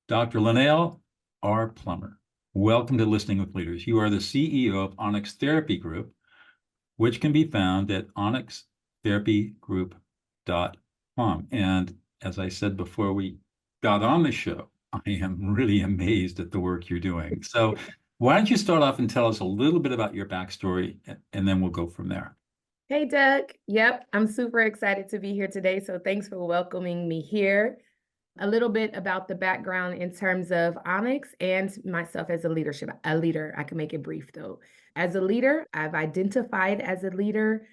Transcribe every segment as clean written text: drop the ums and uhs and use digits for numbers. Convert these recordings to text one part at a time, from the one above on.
Dr. LaNail Plummer, welcome to Listening with Leaders. You are the CEO of Onyx Therapy Group, which can be found at onyxtherapygroup.com. And as I said before we got on the show, I am really amazed at the work you're doing. So why don't you start off and tell us a little bit about your backstory, and then we'll go from there. Hey, Doug. Yep, I'm super excited to be here today. So thanks for welcoming me here. A little bit about the background in terms of Onyx and myself as a leader. I can make it brief though. As a leader, I've identified as a leader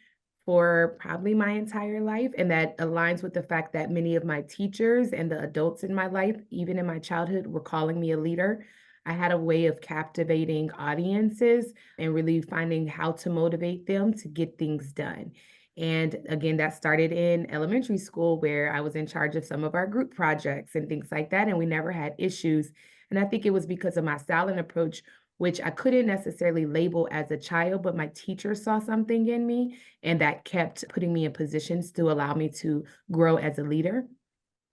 for probably my entire life, and that aligns with the fact that many of my teachers and the adults in my life, even in my childhood, were calling me a leader. I had a way of captivating audiences and really finding how to motivate them to get things done. And again, that started in elementary school where I was in charge of some of our group projects and things like that. And we never had issues. And I think it was because of my style and approach, which I couldn't necessarily label as a child, but my teacher saw something in me, and that kept putting me in positions to allow me to grow as a leader.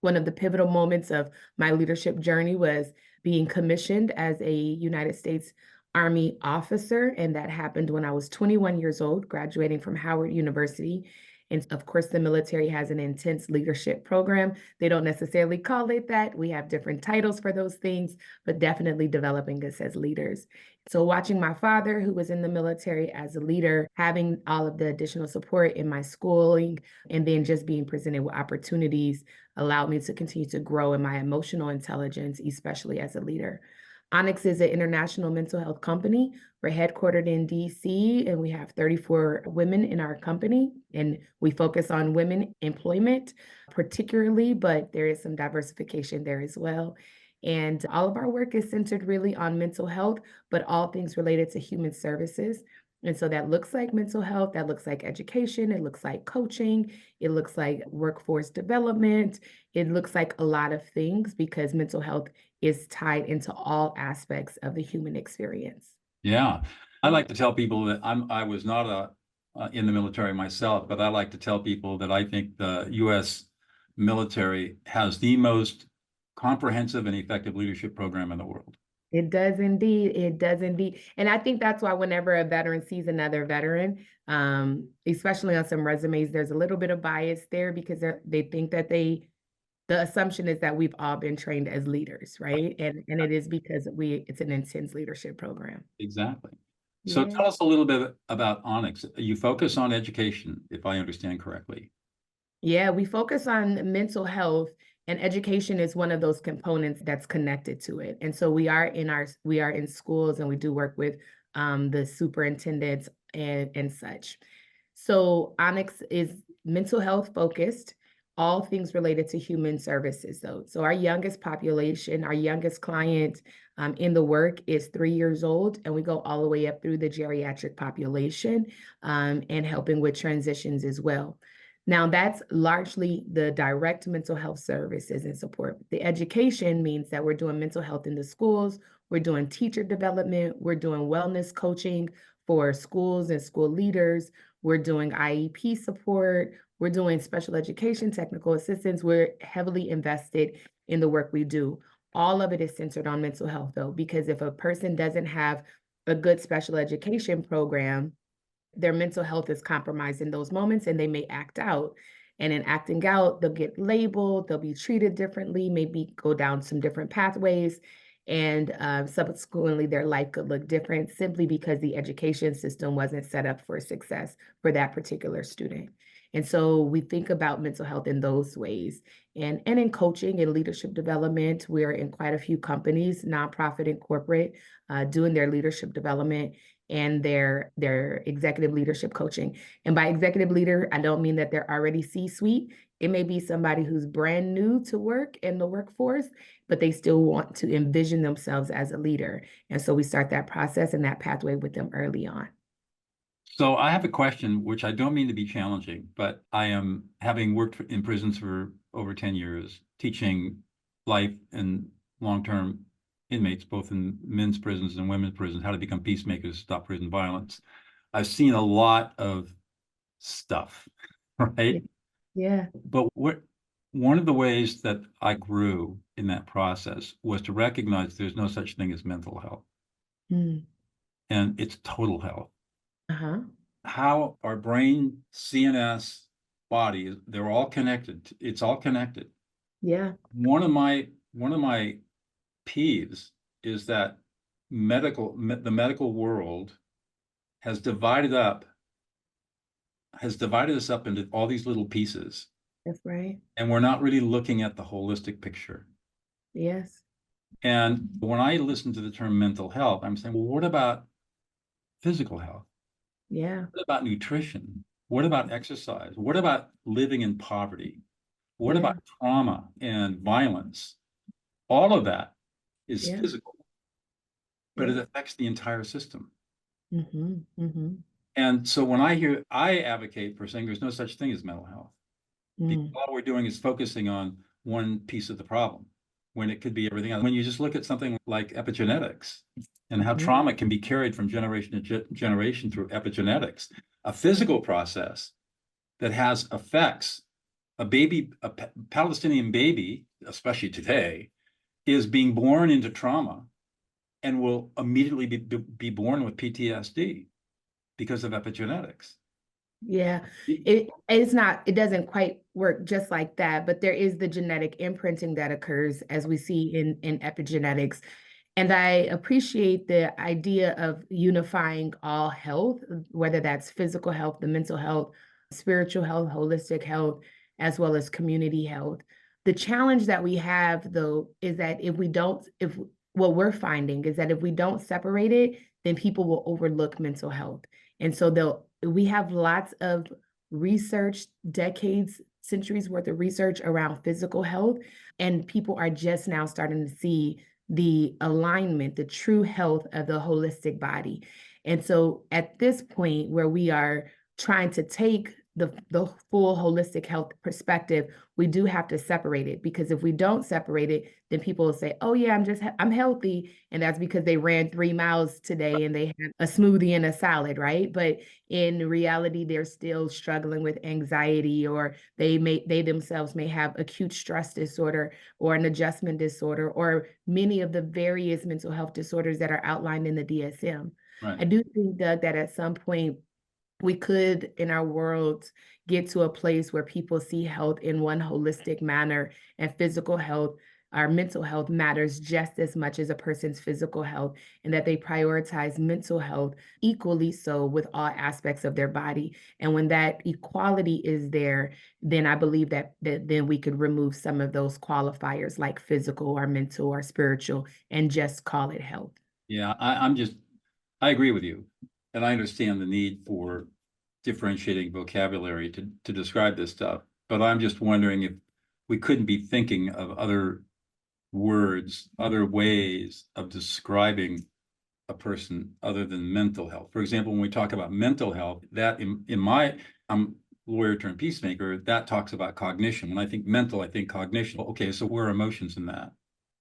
One of the pivotal moments of my leadership journey was being commissioned as a United States Army officer, and that happened when I was 21 years old, graduating from Howard University. And of course, the military has an intense leadership program. They don't necessarily call it that. We have different titles for those things, but definitely developing us as leaders. So watching my father, who was in the military as a leader, having all of the additional support in my schooling, and then just being presented with opportunities allowed me to continue to grow in my emotional intelligence, especially as a leader. Onyx is an international mental health company. We're headquartered in DC, and we have 34 women in our company, and we focus on women employment particularly, but there is some diversification there as well. And all of our work is centered really on mental health, but all things related to human services. And so that looks like mental health, that looks like education, it looks like coaching, it looks like workforce development, it looks like a lot of things because mental health is tied into all aspects of the human experience. Yeah, I like to tell people that I was not in the military myself, but I like to tell people that I think the U.S. military has the most comprehensive and effective leadership program in the world. It does indeed. It does indeed. And I think that's why whenever a veteran sees another veteran, especially on some resumes, there's a little bit of bias there because they think that the assumption is that we've all been trained as leaders, right? And it is because it's an intense leadership program. Exactly. So Yeah. tell us a little bit about Onyx. You focus on education, if I understand correctly. Yeah, we focus on mental health, and education is one of those components that's connected to it. And so we are in schools, and we do work with the superintendents and such. So Onyx is mental health focused, all things related to human services though. So our youngest population, our youngest client in the work is 3 years old, and we go all the way up through the geriatric population and helping with transitions as well. Now, that's largely the direct mental health services and support. The education means that we're doing mental health in the schools, we're doing teacher development, we're doing wellness coaching for schools and school leaders, we're doing IEP support, we're doing special education technical assistance. We're heavily invested in the work we do. All of it is centered on mental health, though, because if a person doesn't have a good special education program, their mental health is compromised in those moments and they may act out. And in acting out, they'll get labeled, they'll be treated differently, maybe go down some different pathways. And subsequently, their life could look different simply because the education system wasn't set up for success for that particular student. And so we think about mental health in those ways. And in coaching and leadership development, we're in quite a few companies, nonprofit and corporate, doing their leadership development and their executive leadership coaching. And by executive leader, I don't mean that they're already C-suite. It may be somebody who's brand new to work in the workforce, but they still want to envision themselves as a leader. And so we start that process and that pathway with them early on. So I have a question, which I don't mean to be challenging, but I am having worked in prisons for over 10 years, teaching life and long-term inmates, both in men's prisons and women's prisons, how to become peacemakers, stop prison violence. I've seen a lot of stuff, right? Yeah. But one of the ways that I grew in that process was to recognize there's no such thing as mental health, Mm. and it's total health. Uh-huh. How our brain, CNS, body, they're all connected. It's all connected. Yeah. One of my peeves is that the medical world has divided us up into all these little pieces, That's right. and we're not really looking at the holistic picture. Yes. And when I listen to the term mental health, I'm saying, well, what about physical health? Yeah. What about nutrition? What about exercise? What about living in poverty? What Yeah. about trauma and violence? All of that is Yeah. physical, but it Yeah. affects the entire system. Mm-hmm. Mm-hmm. And so I advocate for saying there's no such thing as mental health, because Mm. all we're doing is focusing on one piece of the problem when it could be everything else. When you just look at something like epigenetics and how Mm-hmm. trauma can be carried from generation to generation through epigenetics, a physical process that has effects. A Palestinian baby, especially today, is being born into trauma and will immediately be born with PTSD because of epigenetics. Yeah, it doesn't quite work just like that, but there is the genetic imprinting that occurs as we see in epigenetics. And I appreciate the idea of unifying all health, whether that's physical health, the mental health, spiritual health, holistic health, as well as community health. The challenge that we have, though, is that if what we're finding is that if we don't separate it, then people will overlook mental health. And so we have lots of research, decades, centuries worth of research around physical health, and people are just now starting to see the alignment, the true health of the holistic body. And so at this point where we are trying to take the full holistic health perspective, we do have to separate it, because if we don't separate it, then people will say, oh yeah, I'm healthy. And that's because they ran 3 miles today and they had a smoothie and a salad, right? But in reality, they're still struggling with anxiety, or they themselves may have acute stress disorder or an adjustment disorder, or many of the various mental health disorders that are outlined in the DSM. Right. I do think, Doug, that at some point we could, in our world, get to a place where people see health in one holistic manner, and physical health, our mental health, matters just as much as a person's physical health, and that they prioritize mental health equally so with all aspects of their body. And when that equality is there, then I believe that then we could remove some of those qualifiers like physical or mental or spiritual and just call it health. Yeah, I agree with you. And I understand the need for differentiating vocabulary to describe this stuff. But I'm just wondering if we couldn't be thinking of other words, other ways of describing a person other than mental health. For example, when we talk about mental health, that I'm lawyer turned peacemaker, that talks about cognition. When I think mental, I think cognition. Okay, so where are emotions in that?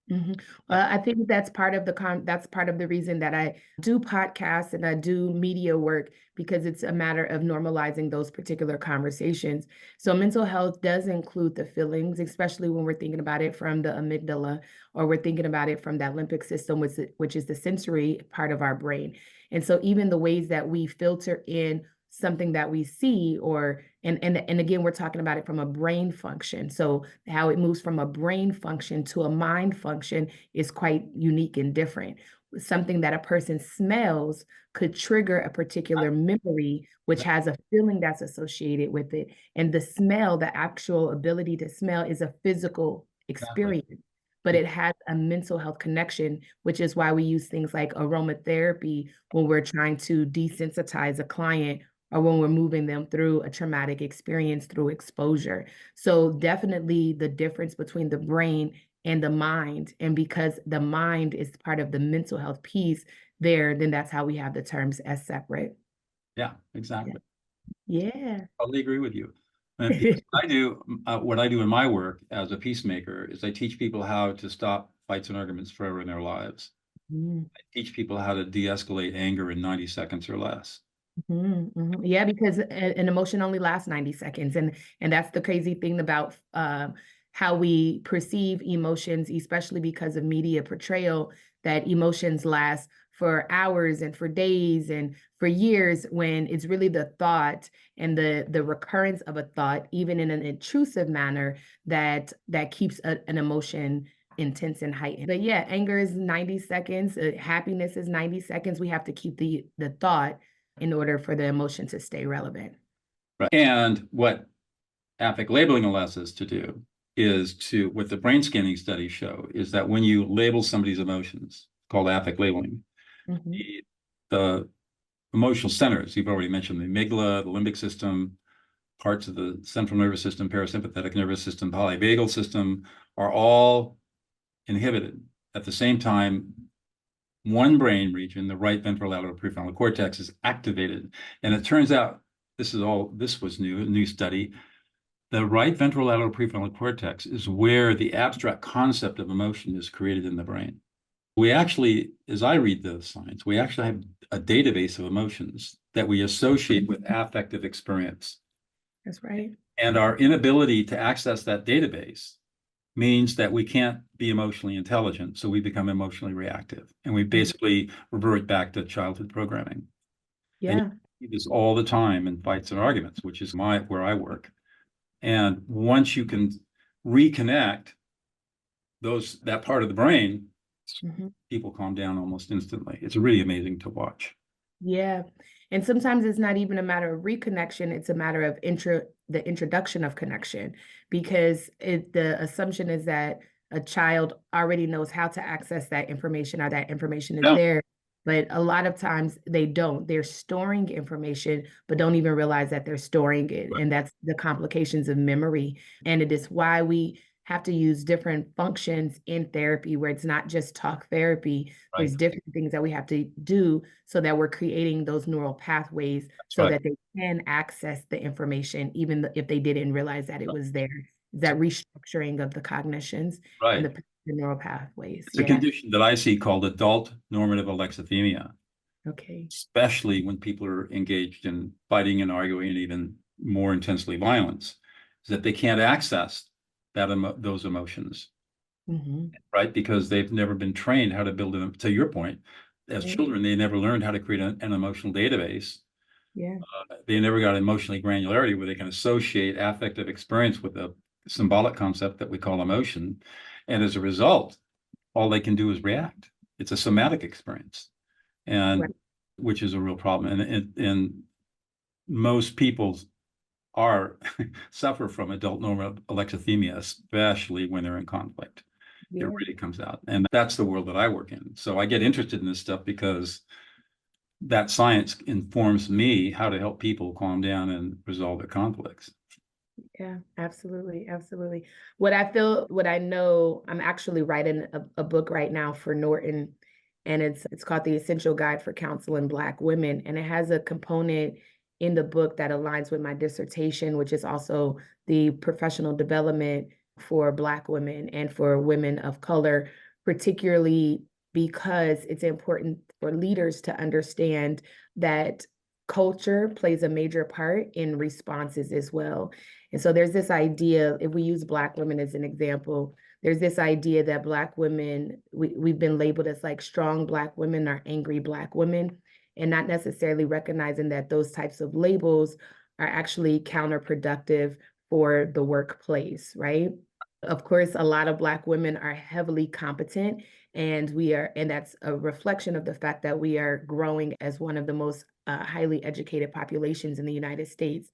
Mhm. Well, I think that's part of that's part of the reason that I do podcasts and I do media work, because it's a matter of normalizing those particular conversations. So mental health does include the feelings, especially when we're thinking about it from the amygdala, or we're thinking about it from that limbic system, which is the sensory part of our brain. And so even the ways that we filter in something that we see, or and again, we're talking about it from a brain function. So how it moves from a brain function to a mind function is quite unique and different. Something that a person smells could trigger a particular memory, which has a feeling that's associated with it. And the smell, the actual ability to smell, is a physical Exactly. experience, but it has a mental health connection, which is why we use things like aromatherapy when we're trying to desensitize a client, or when we're moving them through a traumatic experience through exposure. So definitely the difference between the brain and the mind. And because the mind is part of the mental health piece there, then that's how we have the terms as separate. Yeah, exactly. Yeah. Totally agree with you. Because what I do in my work as a peacemaker is I teach people how to stop fights and arguments forever in their lives. Mm. I teach people how to de-escalate anger in 90 seconds or less. Yeah, because an emotion only lasts 90 seconds. And that's the crazy thing about how we perceive emotions, especially because of media portrayal, that emotions last for hours and for days and for years, when it's really the thought and the recurrence of a thought, even in an intrusive manner, that keeps an emotion intense and heightened. But yeah, anger is 90 seconds, happiness is 90 seconds. We have to keep the thought in order for the emotion to stay relevant. Right. And what affect labeling allows us to do is to, what the brain scanning studies show, is that when you label somebody's emotions, called affect labeling, the emotional centers, you've already mentioned the amygdala, the limbic system, parts of the central nervous system, parasympathetic nervous system, polyvagal system, are all inhibited. At the same time, one brain region, the right ventrolateral prefrontal cortex, is activated. And it turns out, this was new, a new study, the right ventrolateral prefrontal cortex is where the abstract concept of emotion is created in the brain. We actually, as I read the science, we actually have a database of emotions that we associate with affective experience. That's right. And our inability to access that database means that we can't be emotionally intelligent, so we become emotionally reactive, and we basically revert back to childhood programming. Yeah. And you see this all the time in fights and arguments, which is where I work. And once you can reconnect that part of the brain, people calm down almost instantly. It's really amazing to watch. Yeah. And sometimes it's not even a matter of reconnection, it's a matter of the introduction of connection, because the assumption is that a child already knows how to access that information, or that information is there. But a lot of times they don't. They're storing information, but don't even realize that they're storing it. And that's the complications of memory. And it is why we have to use different functions in therapy, where it's not just talk therapy. There's different things that we have to do so that we're creating those neural pathways that they can access the information, even if they didn't realize that it was there. That restructuring of the cognitions and the neural pathways. It's a condition that I see called adult normative alexithymia. Okay. Especially when people are engaged in fighting and arguing and even more intensely violence, is that they can't access those emotions, right? Because they've never been trained how to build them. To your point, as children, they never learned how to create an emotional database. They never got emotionally granularity where they can associate affective experience with a symbolic concept that we call emotion. And as a result, all they can do is react. It's a somatic experience, and which is a real problem. And most people suffer from adult normative alexithymia, especially when they're in conflict. It really comes out. And that's the world that I work in. So I get interested in this stuff because that science informs me how to help people calm down and resolve their conflicts. Yeah, absolutely. Absolutely. What I know, I'm actually writing a book right now for Norton, and it's called The Essential Guide for Counseling Black Women. And it has a component in the book that aligns with my dissertation, which is also the professional development for Black women and for women of color, particularly because it's important for leaders to understand that culture plays a major part in responses as well. And so there's this idea, if we use Black women as an example, there's this idea that Black women, we've been labeled as like strong Black women or angry Black women, and not necessarily recognizing that those types of labels are actually counterproductive for the workplace, right? Of course, a lot of Black women are heavily competent, and that's a reflection of the fact that we are growing as one of the most highly educated populations in the United States.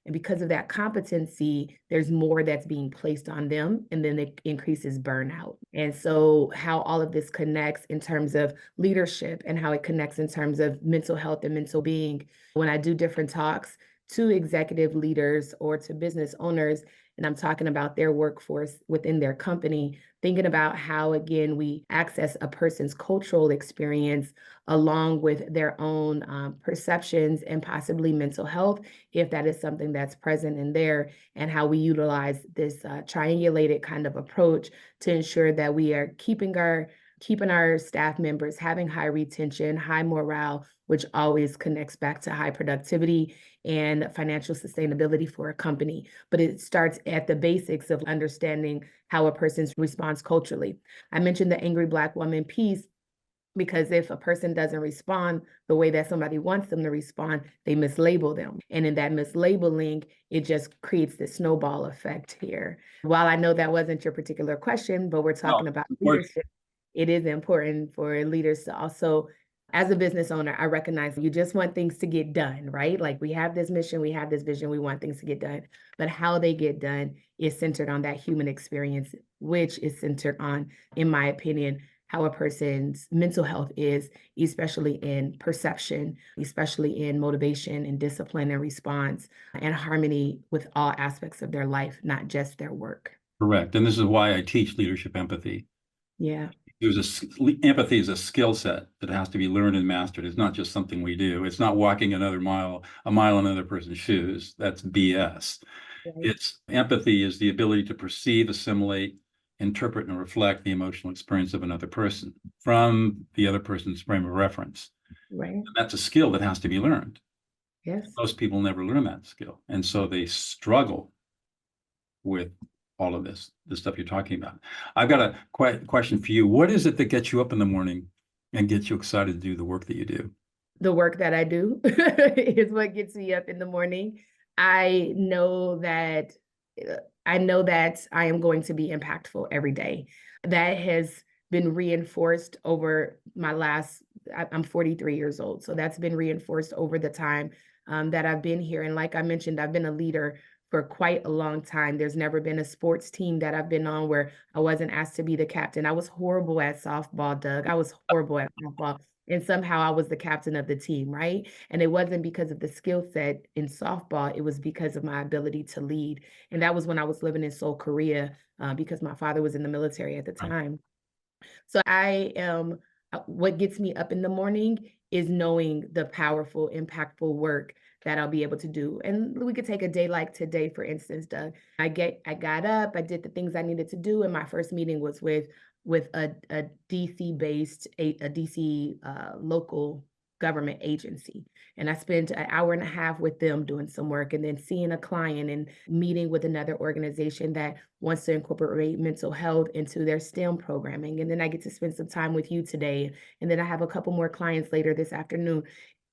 And because of that competency, there's more that's being placed on them, and then it increases burnout. And so how all of this connects in terms of leadership and how it connects in terms of mental health and mental being. When I do different talks to executive leaders or to business owners, and I'm talking about their workforce within their company, thinking about how, again, we access a person's cultural experience along with their own perceptions and possibly mental health, if that is something that's present in there, and how we utilize this triangulated kind of approach to ensure that we are keeping our keeping our staff members, having high retention, high morale, which always connects back to high productivity and financial sustainability for a company. But it starts at the basics of understanding how a person responds culturally. I mentioned the angry Black woman piece because if a person doesn't respond the way that somebody wants them to respond, they mislabel them. And in that mislabeling, it just creates this snowball effect here. While I know that wasn't your particular question, but we're talking about leadership, it is important for leaders to also, as a business owner, I recognize you just want things to get done, right? Like we have this mission, we have this vision, we want things to get done. But how they get done is centered on that human experience, which is centered on, in my opinion, how a person's mental health is, especially in perception, especially in motivation and discipline and response and harmony with all aspects of their life, not just their work. Correct. And this is why I teach leadership empathy. Yeah. Empathy is a skill set that has to be learned and mastered. It's not just something we do. It's not walking a mile in another person's shoes. That's BS. Right. Empathy is the ability to perceive, assimilate, interpret, and reflect the emotional experience of another person from the other person's frame of reference. Right. And that's a skill that has to be learned. Yes. Most people never learn that skill. And so they struggle with all of this, the stuff you're talking about. I've got a question for you. What is it that gets you up in the morning and gets you excited to do the work that you do? The work that I do is what gets me up in the morning. I know that I am going to be impactful every day. That has been reinforced over I'm 43 years old. So that's been reinforced over the time that I've been here. And like I mentioned, I've been a leader for quite a long time. There's never been a sports team that I've been on where I wasn't asked to be the captain. I was horrible at softball, Doug. I was horrible at softball. And somehow I was the captain of the team, right? And it wasn't because of the skill set in softball. It was because of my ability to lead. And that was when I was living in Seoul, Korea, because my father was in the military at the time. So what gets me up in the morning is knowing the powerful, impactful work that I'll be able to do. And we could take a day like today, for instance, Doug. I got up, I did the things I needed to do, and my first meeting was with a DC-based, a DC local government agency. And I spent an hour and a half with them doing some work and then seeing a client and meeting with another organization that wants to incorporate mental health into their STEM programming. And then I get to spend some time with you today. And then I have a couple more clients later this afternoon.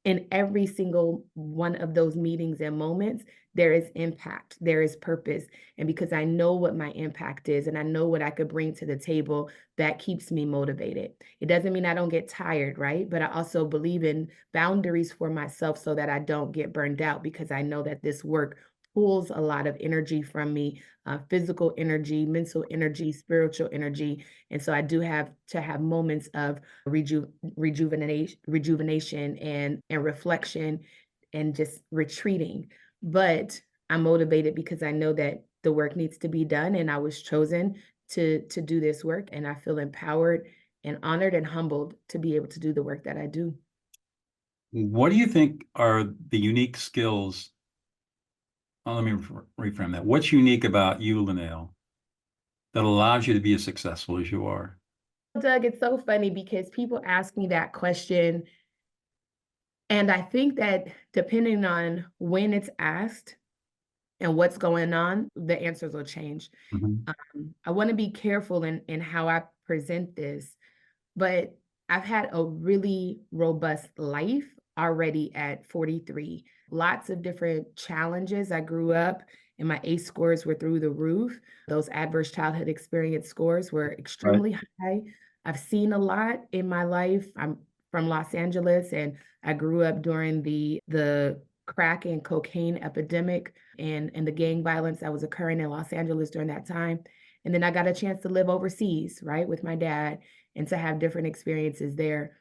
In every single one of those meetings and moments, there is impact, there is purpose. And because I know what my impact is and I know what I could bring to the table, that keeps me motivated. It doesn't mean I don't get tired, right? But I also believe in boundaries for myself so that I don't get burned out, because I know that this work pulls a lot of energy from me, physical energy, mental energy, spiritual energy. And so I do have to have moments of rejuvenation and reflection and just retreating. But I'm motivated because I know that the work needs to be done, and I was chosen to do this work, and I feel empowered and honored and humbled to be able to do the work that I do. What do you think are the unique skills? Well, let me reframe that. What's unique about you, LaNail, that allows you to be as successful as you are? Doug, it's so funny because people ask me that question, and I think that depending on when it's asked and what's going on, the answers will change. I want to be careful in how I present this, but I've had a really robust life already at 43. Lots of different challenges. I grew up and my ACE scores were through the roof. Those adverse childhood experience scores were extremely high. I've seen a lot in my life. I'm from Los Angeles, and I grew up during the crack and cocaine epidemic and the gang violence that was occurring in Los Angeles during that time. And then I got a chance to live overseas, right, with my dad, and to have different experiences there.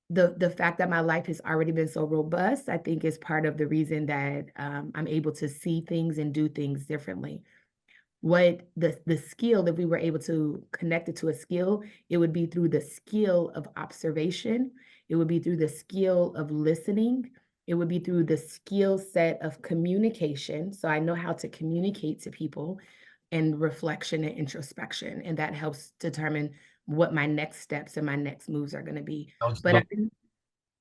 The fact that my life has already been so robust, I think, is part of the reason that I'm able to see things and do things differently. What the skill, if we were able to connect it to a skill, it would be through the skill of observation. It would be through the skill of listening. It would be through the skill set of communication. So I know how to communicate to people, and reflection and introspection. And that helps determine what my next steps and my next moves are going to be. Those, But those, I've been I would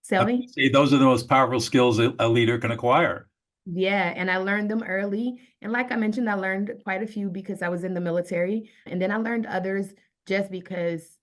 selling. say those are the most powerful skills a leader can acquire. Yeah, and I learned them early. And like I mentioned, I learned quite a few because I was in the military. And then I learned others just because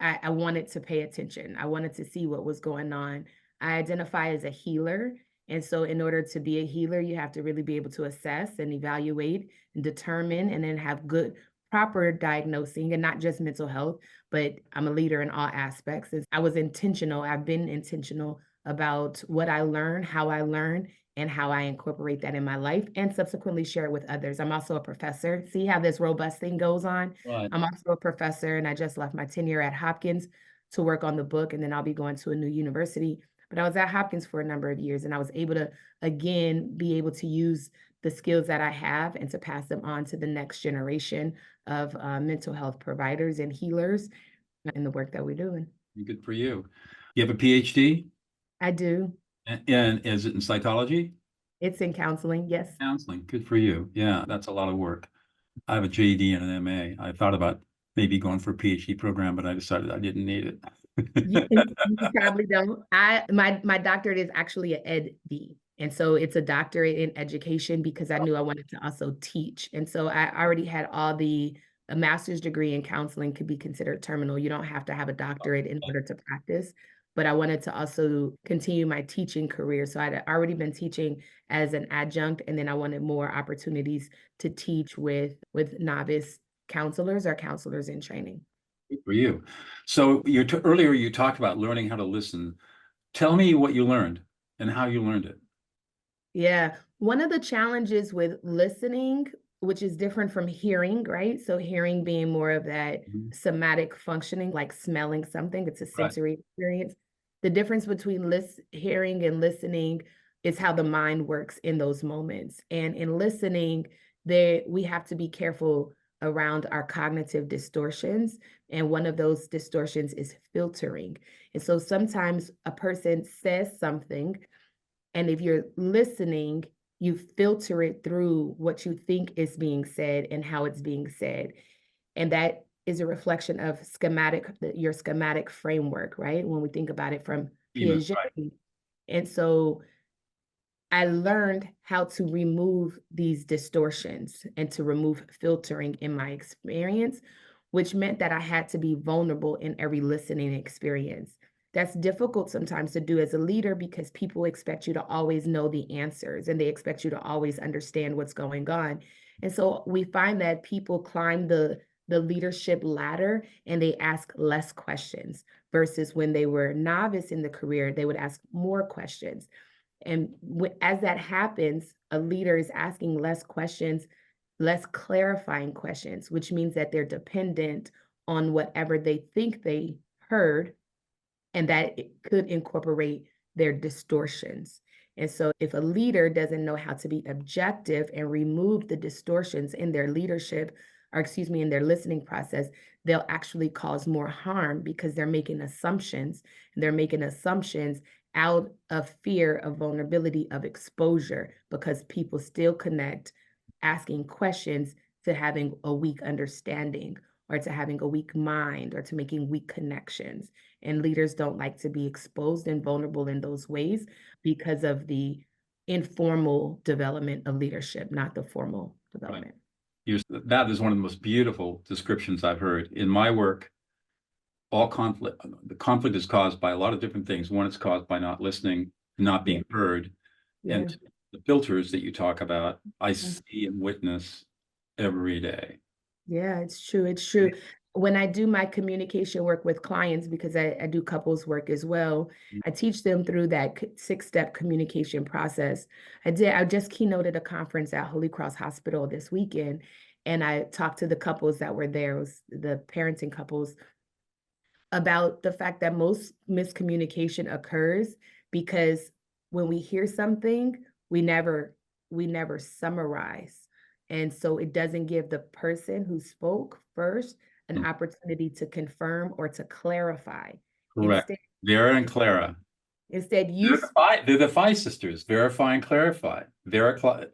I wanted to pay attention. I wanted to see what was going on. I identify as a healer. And so, in order to be a healer, you have to really be able to assess and evaluate and determine and then have good, proper diagnosing and not just mental health, but I'm a leader in all aspects. And I was intentional. I've been intentional about what I learn, how I learn, and how I incorporate that in my life and subsequently share it with others. I'm also a professor. See how this robust thing goes on? Right. I'm also a professor, and I just left my tenure at Hopkins to work on the book, and then I'll be going to a new university. But I was at Hopkins for a number of years, and I was able to, again, be able to use the skills that I have and to pass them on to the next generation of mental health providers and healers in the work that we're doing. Good for you. You have a PhD? I do. And is it in psychology? It's in counseling, yes. Counseling. Good for you. Yeah, that's a lot of work. I have a JD and an MA. I thought about maybe going for a PhD program, but I decided I didn't need it. You probably don't. My doctorate is actually an Ed.D. And so it's a doctorate in education because I knew I wanted to also teach. And so I already had a master's degree in counseling could be considered terminal. You don't have to have a doctorate in order to practice. But I wanted to also continue my teaching career. So I'd already been teaching as an adjunct, and then I wanted more opportunities to teach with novice counselors or counselors in training. Good for you. So earlier you talked about learning how to listen. Tell me what you learned and how you learned it. Yeah. One of the challenges with listening, which is different from hearing, right? So hearing being more of that Mhm. somatic functioning, like smelling something, it's a Right. sensory experience. The difference between hearing and listening is how the mind works in those moments. And in listening, we have to be careful around our cognitive distortions. And one of those distortions is filtering. And so sometimes a person says something, and if you're listening, you filter it through what you think is being said and how it's being said. And that is a reflection of your schematic framework, right? When we think about it from Piaget. Right. And so I learned how to remove these distortions and to remove filtering in my experience, which meant that I had to be vulnerable in every listening experience. That's difficult sometimes to do as a leader because people expect you to always know the answers and they expect you to always understand what's going on. And so we find that people climb the leadership ladder and they ask less questions versus when they were novice in the career, they would ask more questions. And as that happens, a leader is asking less questions, less clarifying questions, which means that they're dependent on whatever they think they heard, and that it could incorporate their distortions. And so, if a leader doesn't know how to be objective and remove the distortions in their leadership, or excuse me, in their listening process, they'll actually cause more harm because they're making assumptions. And they're making assumptions out of fear of vulnerability of exposure because people still connect asking questions to having a weak understanding or to having a weak mind or to making weak connections. And leaders don't like to be exposed and vulnerable in those ways because of the informal development of leadership, not the formal development. That is one of the most beautiful descriptions I've heard. In my work, the conflict is caused by a lot of different things. One, it's caused by not listening, not being heard. Yeah. And the filters that you talk about, I Yeah. see and witness every day. Yeah, it's true. It's true. When I do my communication work with clients, because I do couples work as well, I teach them through that 6-step communication process. I just keynoted a conference at Holy Cross Hospital this weekend, and I talked to the couples that were there, it was the parenting couples, about the fact that most miscommunication occurs because when we hear something, we never summarize. And so it doesn't give the person who spoke first an opportunity to confirm or to clarify. Correct. Vera and Clara. Instead, you They're the Phi sisters, verify and clarify.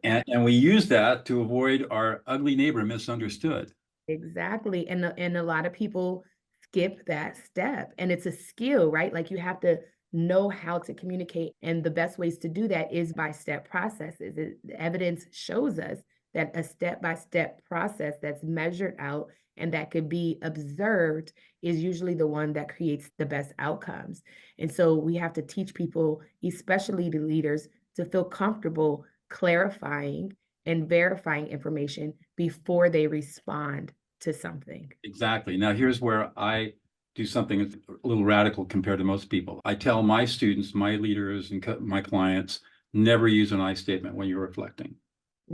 And we use that to avoid our ugly neighbor misunderstood. Exactly. And a lot of people skip that step. And it's a skill, right? Like you have to know how to communicate. And the best ways to do that is by step processes. The evidence shows us that a step-by-step process that's measured out and that could be observed is usually the one that creates the best outcomes. And so we have to teach people, especially the leaders, to feel comfortable clarifying and verifying information before they respond to something. Exactly. Now, here's where I do something that's a little radical compared to most people. I tell my students, my leaders, and my clients, never use an I statement when you're reflecting.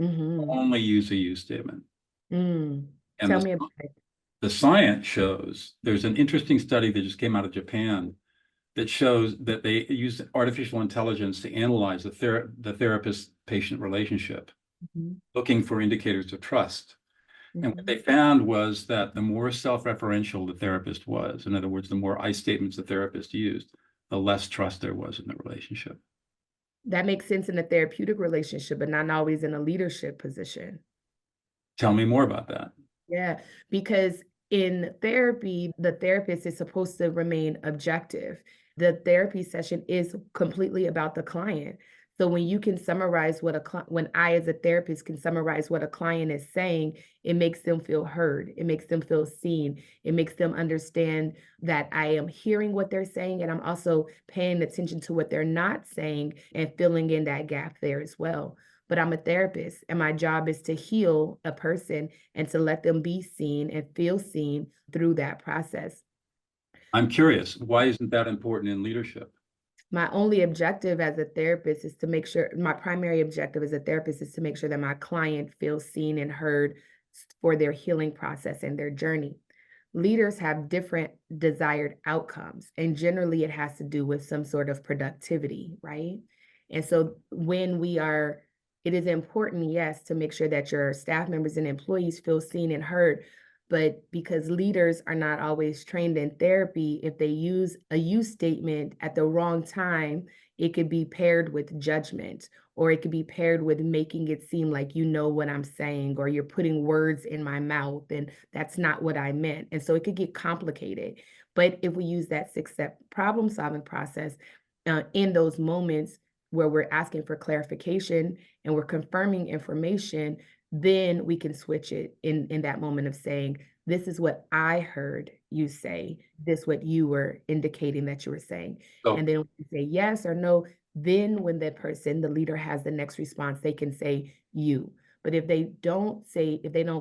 Only use a you statement. And Tell me about it. the science shows, there's an interesting study that just came out of Japan that shows that they use artificial intelligence to analyze the therapist-patient relationship, looking for indicators of trust. And what they found was that the more self-referential the therapist was, in other words, the more I statements the therapist used, the less trust there was in the relationship. That makes sense in a therapeutic relationship, but not always in a leadership position. Tell me more about that. Yeah, because in therapy, the therapist is supposed to remain objective. The therapy session is completely about the client. So when you can summarize what when I as a therapist can summarize what a client is saying, it makes them feel heard. It makes them feel seen. It makes them understand that I am hearing what they're saying and I'm also paying attention to what they're not saying and filling in that gap there as well. But I'm a therapist and my job is to heal a person and to let them be seen and feel seen through that process. I'm curious, why isn't that important in leadership? My only objective as a therapist is to make sure, my primary objective as a therapist is to make sure that my client feels seen and heard for their healing process and their journey. Leaders have different desired outcomes, and generally it has to do with some sort of productivity, right? And so when it is important, yes, to make sure that your staff members and employees feel seen and heard, but because leaders are not always trained in therapy, if they use a you statement at the wrong time, it could be paired with judgment, or it could be paired with making it seem like you know what I'm saying, or you're putting words in my mouth, and that's not what I meant. And so it could get complicated. But if we use that 6-step problem solving process in those moments where we're asking for clarification and we're confirming information, then we can switch it in that moment of saying, this is what I heard you say, this what you were indicating that you were saying. So And then when you say yes or no, then when the leader has the next response, they can say you. But if they don't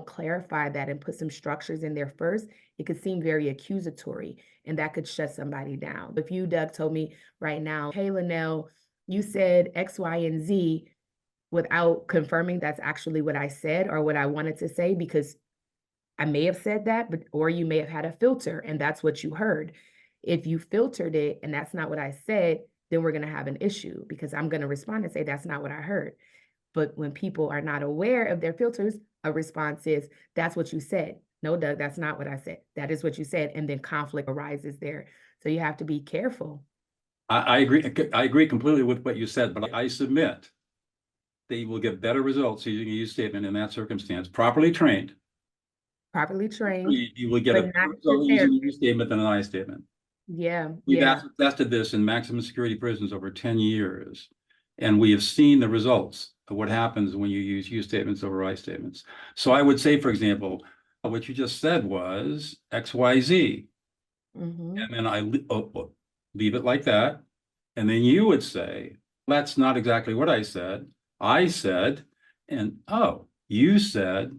clarify that and put some structures in there first, it could seem very accusatory and that could shut somebody down. If you, Doug, told me right now, hey, LaNail, you said X, Y, and Z, without confirming that's actually what I said or what I wanted to say, because I may have said that, or you may have had a filter and that's what you heard. If you filtered it and that's not what I said, then we're going to have an issue because I'm going to respond and say, that's not what I heard. But when people are not aware of their filters, a response is, that's what you said. No, Doug, that's not what I said. That is what you said. And then conflict arises there. So you have to be careful. I agree. I agree completely with what you said, but I submit that you will get better results using a you statement in that circumstance. Properly trained, Properly trained, you will get a but better not the result using a you statement than an I statement. Yeah, We've yeah. tested this in maximum security prisons over 10 years, and we have seen the results of what happens when you use you statements over I statements. So I would say, for example, what you just said was XYZ, and then I leave it like that. And then you would say, that's not exactly what I said. I said, and oh, you said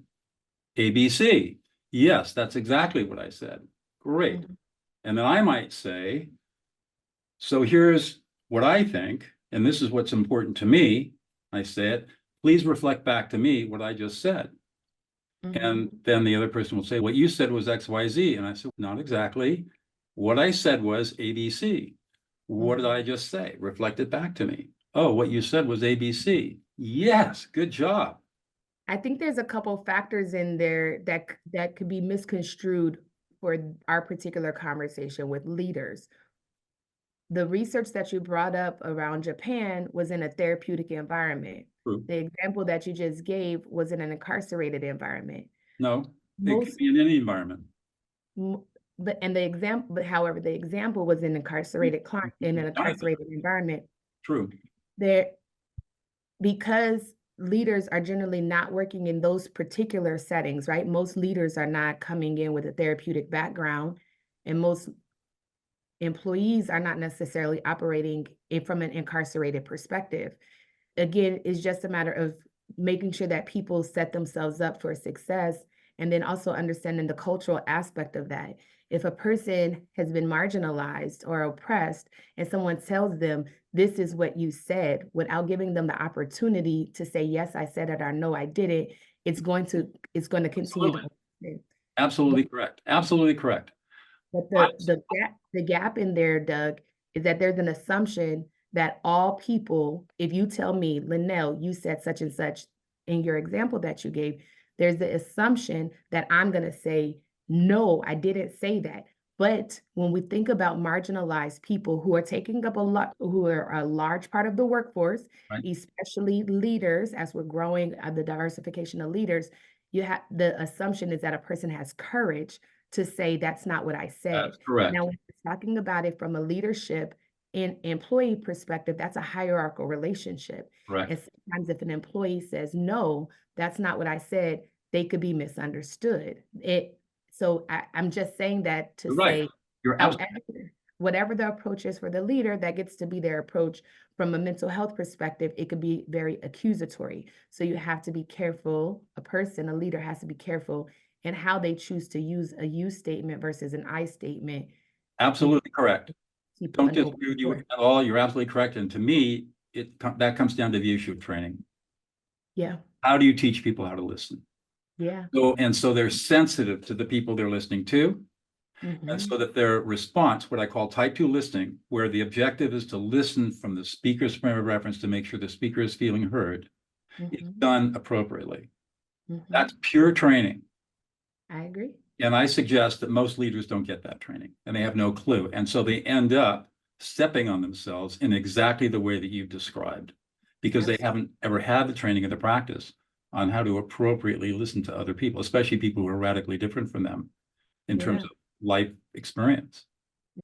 ABC. Yes, that's exactly what I said. Great. And then I might say, so here's what I think, and this is what's important to me. I said, please reflect back to me what I just said. And then the other person will say, what you said was XYZ. And I said, not exactly. What I said was ABC. What did I just say? Reflect it back to me. Oh, what you said was ABC. Yes, good job. I think there's a couple factors in there that could be misconstrued for our particular conversation with leaders. The research that you brought up around Japan was in a therapeutic environment. True. The example that you just gave was in an incarcerated environment. No. It could Most, be in any environment. m- but however, the example was in in an Exactly. incarcerated environment. True. There, because leaders are generally not working in those particular settings, right? Most leaders are not coming in with a therapeutic background, and most employees are not necessarily operating from an incarcerated perspective. Again, it's just a matter of making sure that people set themselves up for success, and then also understanding the cultural aspect of that. If a person has been marginalized or oppressed and someone tells them, this is what you said, without giving them the opportunity to say, yes, I said it, or no, I didn't, it's going to continue to happen. Absolutely correct. Absolutely correct. But I- the gap in there, Doug, is that there's an assumption that all people, if you tell me, LaNail, you said such and such in your example that you gave, there's the assumption that I'm gonna say, no, I didn't say that. But when we think about marginalized people who are taking up who are a large part of the workforce, Right. especially leaders, as we're growing the diversification of leaders, the assumption is that a person has courage to say that's not what I said. That's correct. Now, when we're talking about it from a leadership and employee perspective, that's a hierarchical relationship. Correct. And sometimes if an employee says, no, that's not what I said, they could be misunderstood. So I'm just saying that to You're right. say, You're absolutely whatever the approach is for the leader, that gets to be their approach. From a mental health perspective, it could be very accusatory. So you have to be careful. A leader has to be careful in how they choose to use a you statement versus an I statement. absolutely correct. People Don't under disagree with you control. at all. You're absolutely correct. And to me, that comes down to the issue of training. Yeah, How do you teach people how to listen? yeah. So they're sensitive to the people they're listening to. And so Mhm, that their response, what I call type 2 listening, where the objective is to listen from the speaker's frame of reference to make sure the speaker is feeling heard, is mhm, done appropriately. mhm. That's pure training. I agree. And I suggest that most leaders don't get that training and they have no clue. And so they end up stepping on themselves in exactly the way that you've described because they haven't ever had the training or the practice on how to appropriately listen to other people, especially people who are radically different from them in terms Yeah. of life experience.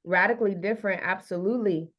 Radically different, absolutely.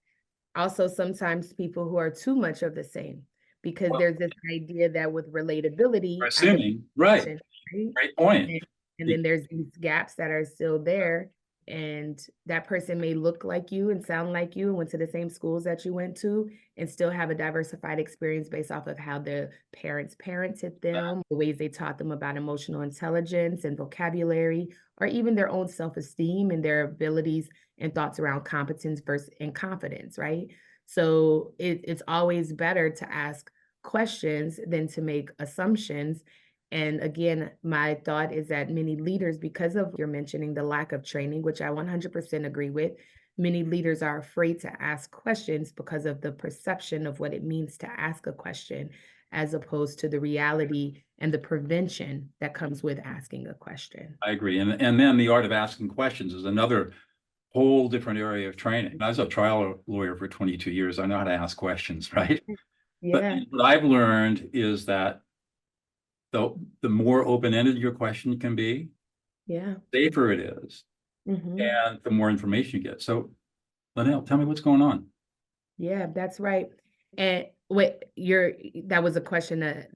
Also, sometimes people who are too much of the same, because Well, there's this idea that with relatability, assuming, right, right? great point. And then there's these gaps that are still there. And that person may look like you and sound like you and went to the same schools that you went to and still have a diversified experience based off of how the parents parented them, the ways they taught them about emotional intelligence and vocabulary, or even their own self-esteem and their abilities and thoughts around competence versus and confidence, right? So it's always better to ask questions than to make assumptions. And again, my thought is that many leaders, because of you're mentioning the lack of training, which I 100% agree with, many leaders are afraid to ask questions because of the perception of what it means to ask a question, as opposed to the reality and the prevention that comes with asking a question. I agree. And then the art of asking questions is another whole different area of training. I was a trial lawyer for 22 years. I know how to ask questions, right? But Yeah, what I've learned is that the more open-ended your question can be, yeah. safer it is, Hmm. and the more information you get. So, LaNail, tell me what's going on. Yeah, that's right. And that was a question That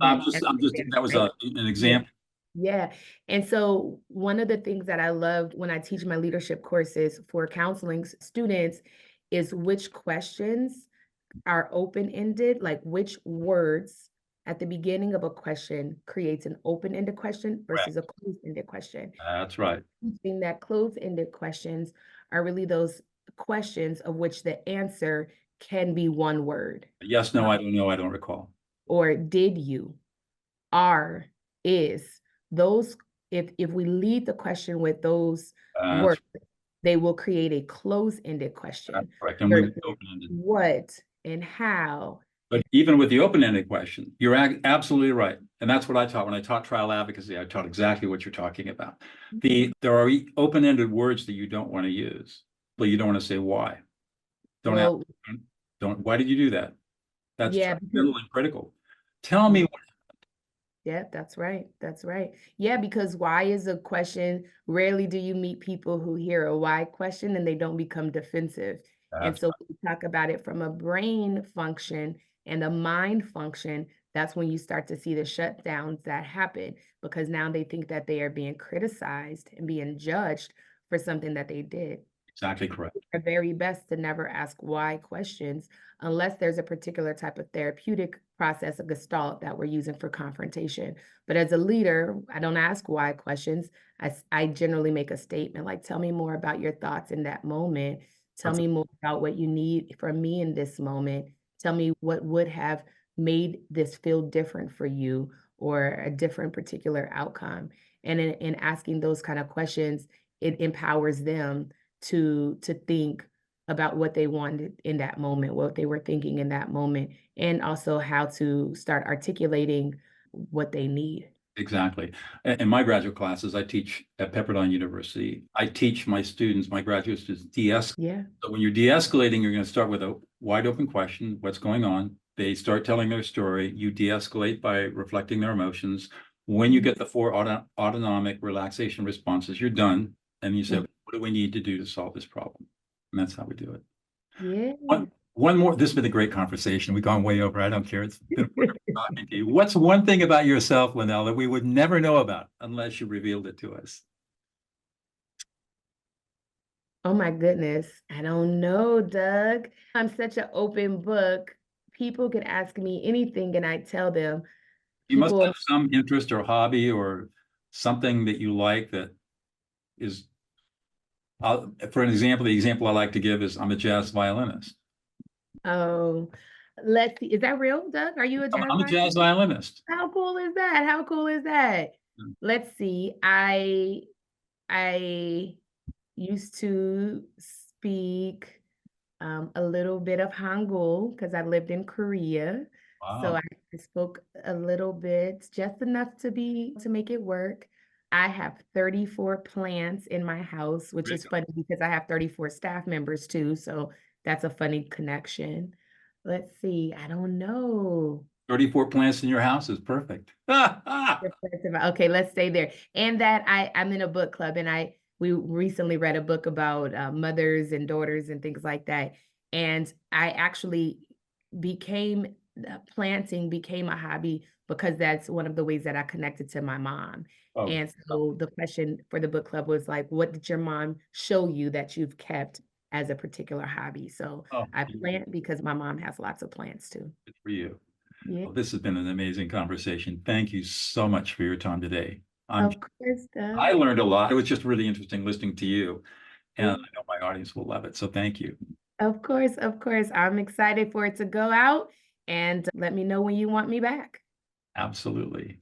was right? an Yeah. example. Yeah. And so one of the things that I loved when I teach my leadership courses for counseling students is which questions are open-ended, like which words at the beginning of a question creates an open-ended question Correct. versus a closed-ended question. That's right. Teaching that closed-ended questions are really those questions of which the answer can be one word. Yes, no, I don't know. I don't recall. Or did you, are, is. Those, if we lead the question with those That's, words, they will create a closed-ended that's question. correct. And we Versus were open-ended. what and how. But even with the open-ended question, you're absolutely right. And that's what I taught when I taught trial advocacy. I taught exactly what you're talking about. There are open-ended words that you don't want to use, but you don't want to say why. Don't ask, Well, don't, why did you do that? That's yeah, because fundamental and critical. Tell me, Yeah, that's right. That's right. Yeah, because why is a question, rarely do you meet people who hear a why question and they don't become defensive. And That's so when we talk about it from a brain function and a mind function, that's when you start to see the shutdowns that happen because now they think that they are being criticized and being judged for something that they did. exactly correct. Our very best to never ask why questions unless there's a particular type of therapeutic process, a gestalt that we're using for confrontation. But as a leader, I don't ask why questions. I generally make a statement like, tell me more about your thoughts in that moment. Tell That's me more about what you need from me in this moment. Tell me what would have made this feel different for you or a different particular outcome. And in asking those kind of questions, it empowers them to think about what they wanted in that moment, what they were thinking in that moment, and also how to start articulating what they need. exactly. In my graduate classes, I teach at Pepperdine University. I teach my students, my graduate students, de-escalate. Yeah. So when you're de-escalating, you're going to start with a wide open question. What's going on? They start telling their story. You de-escalate by reflecting their emotions. When you get the four autonomic relaxation responses, you're done. And you say, Mm. what do we need to do to solve this problem? And that's how we do it. Yeah. One more, this has been a great conversation. We've gone way over. I don't care. It's been wonderful talking to you. What's one thing about yourself, LaNail, that we would never know about unless you revealed it to us? Oh my goodness. I don't know, Doug. I'm such an open book. People can ask me anything and I tell them. You must People, have some interest or hobby or something that you like that is, for an example, the example I like to give is I'm a jazz violinist. oh, let's see. Is that real, Doug? Are you a jazz I'm a jazz violinist? violinist. How cool is that? How cool is that? Let's see. I used to speak a little bit of Hangul because I lived in Korea. So Wow. I spoke a little bit, just enough to make it work. I have 34 plants in my house, which is funny because I have 34 staff members too. So that's a funny connection. Let's see. I don't know. 34 plants in your house is perfect. Okay, let's stay there. And that I'm in a book club, and we recently read a book about mothers and daughters and things like that. And I actually became planting became a hobby because that's one of the ways that I connected to my mom. Oh, And so the question for the book club was like, what did your mom show you that you've kept as a particular hobby? So oh, I plant because my mom has lots of plants too. good for you. Yeah, Well, this has been an amazing conversation. Thank you so much for your time today. of course, I Doug. learned a lot. It was just really interesting listening to you, and I know my audience will love it. So thank you. Of course, of course. I'm excited for it to go out and let me know when you want me back. Absolutely.